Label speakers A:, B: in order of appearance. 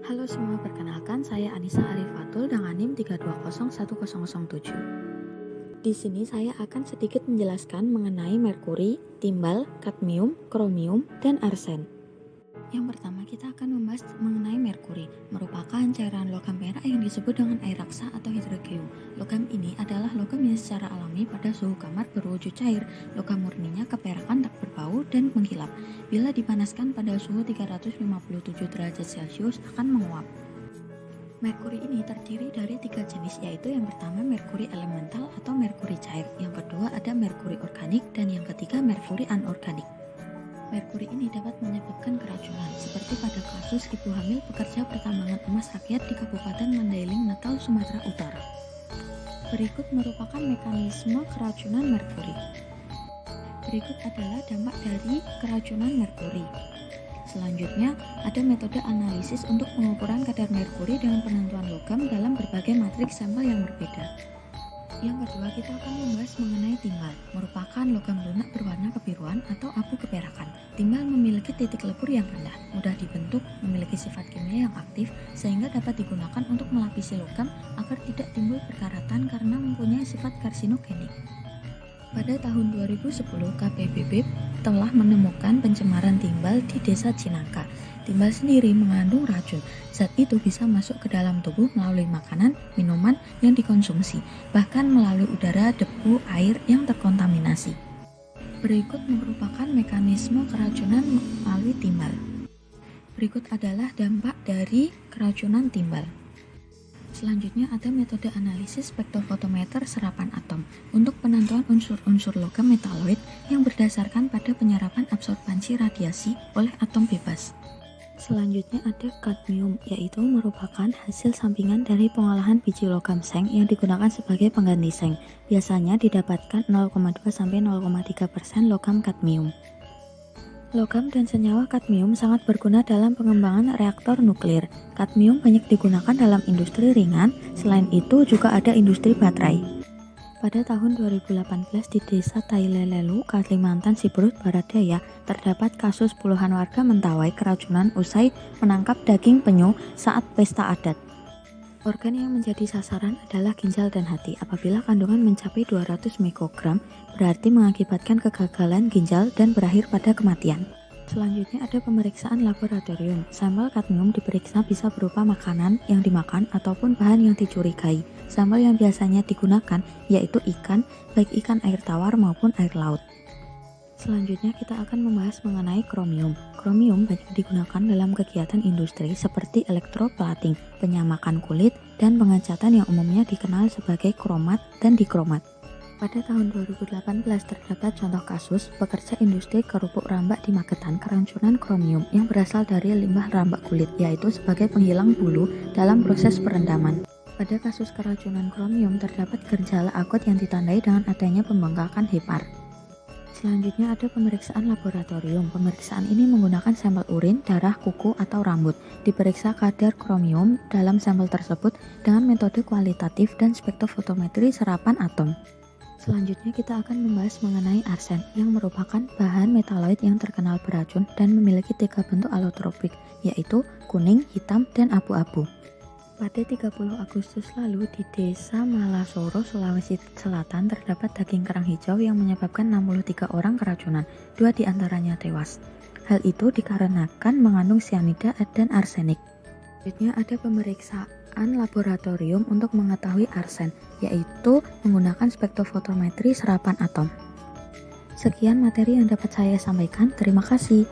A: Halo semua, perkenalkan saya Anissa Arifatul dengan NIM 3201007. Di sini saya akan sedikit menjelaskan mengenai merkuri, timbal, kadmium, kromium, dan arsen. Yang pertama kita akan membahas mengenai merkuri, merupakan cairan logam perak yang disebut dengan air raksa atau hidrogeum. Logam ini adalah logam yang secara alami pada suhu kamar berwujud cair. Logam murninya keperakan tak berbau dan mengkilap. Bila dipanaskan pada suhu 357 derajat Celcius akan menguap. Merkuri ini terdiri dari 3 jenis, yaitu yang pertama merkuri elemental atau merkuri cair, yang kedua ada merkuri organik, dan yang ketiga merkuri anorganik. Merkuri ini dapat menyebabkan keracunan, seperti pada kasus ibu hamil pekerja pertambangan emas rakyat di Kabupaten Mandailing, Natal, Sumatera Utara. Berikut merupakan mekanisme keracunan merkuri. Berikut adalah dampak dari keracunan merkuri. Selanjutnya, ada metode analisis untuk pengukuran kadar merkuri dengan penentuan logam dalam berbagai matriks sampel yang berbeda. Yang kedua, kita akan membahas mengenai timbal, merupakan logam lunak berwarna kebiruan atau abu keperakan. Timbal memiliki titik lebur yang rendah, mudah dibentuk, memiliki sifat kimia yang aktif, sehingga dapat digunakan untuk melapisi logam agar tidak timbul perkaratan karena mempunyai sifat karsinogenik. Pada tahun 2010, KPBB telah menemukan pencemaran timbal di desa Cinangka. Timbal sendiri mengandung racun. Zat itu bisa masuk ke dalam tubuh melalui makanan, minuman yang dikonsumsi, bahkan melalui udara, debu, air yang terkontaminasi. Berikut merupakan mekanisme keracunan melalui timbal. Berikut adalah dampak dari keracunan timbal. Selanjutnya ada metode analisis spektrofotometer serapan atom untuk penentuan unsur-unsur logam metaloid yang berdasarkan pada penyerapan absorbansi radiasi oleh atom bebas. Selanjutnya ada kadmium, yaitu merupakan hasil sampingan dari pengolahan biji logam seng yang digunakan sebagai pengganti seng. Biasanya didapatkan 0,2-0,3% logam kadmium. Logam dan senyawa kadmium sangat berguna dalam pengembangan reaktor nuklir. Kadmium banyak digunakan dalam industri ringan, selain itu juga ada industri baterai. Pada tahun 2018 di desa Tailelelu, Kalimantan Siberut Barat Daya, terdapat kasus puluhan warga Mentawai keracunan usai menangkap daging penyu saat pesta adat. Organ yang menjadi sasaran adalah ginjal dan hati. Apabila kandungan mencapai 200 mikrogram, berarti mengakibatkan kegagalan ginjal dan berakhir pada kematian. Selanjutnya ada pemeriksaan laboratorium. Sampel kadmium diperiksa bisa berupa makanan yang dimakan ataupun bahan yang dicurigai. Sampel yang biasanya digunakan yaitu ikan, baik ikan air tawar maupun air laut. Selanjutnya kita akan membahas mengenai kromium. Kromium banyak digunakan dalam kegiatan industri seperti elektroplating, penyamakan kulit, dan pengecatan yang umumnya dikenal sebagai kromat dan dikromat. Pada tahun 2018 terdapat contoh kasus pekerja industri kerupuk rambak di Magetan keracunan kromium yang berasal dari limbah rambak kulit, yaitu sebagai penghilang bulu dalam proses perendaman. Pada kasus keracunan kromium terdapat gejala akut yang ditandai dengan adanya pembengkakan hepar. Selanjutnya ada pemeriksaan laboratorium. Pemeriksaan ini menggunakan sampel urin, darah, kuku, atau rambut. Diperiksa kadar kromium dalam sampel tersebut dengan metode kualitatif dan spektrofotometri serapan atom. Selanjutnya kita akan membahas mengenai arsen, yang merupakan bahan metaloid yang terkenal beracun dan memiliki 3 bentuk alotropik, yaitu kuning, hitam, dan abu-abu. Pada 30 Agustus lalu di desa Malasoro, Sulawesi Selatan terdapat daging kerang hijau yang menyebabkan 63 orang keracunan, 2 diantaranya tewas. Hal itu dikarenakan mengandung cyanida dan arsenik. Selanjutnya ada pemeriksaan laboratorium untuk mengetahui arsen, yaitu menggunakan spektrofotometri serapan atom. Sekian materi yang dapat saya sampaikan, terima kasih.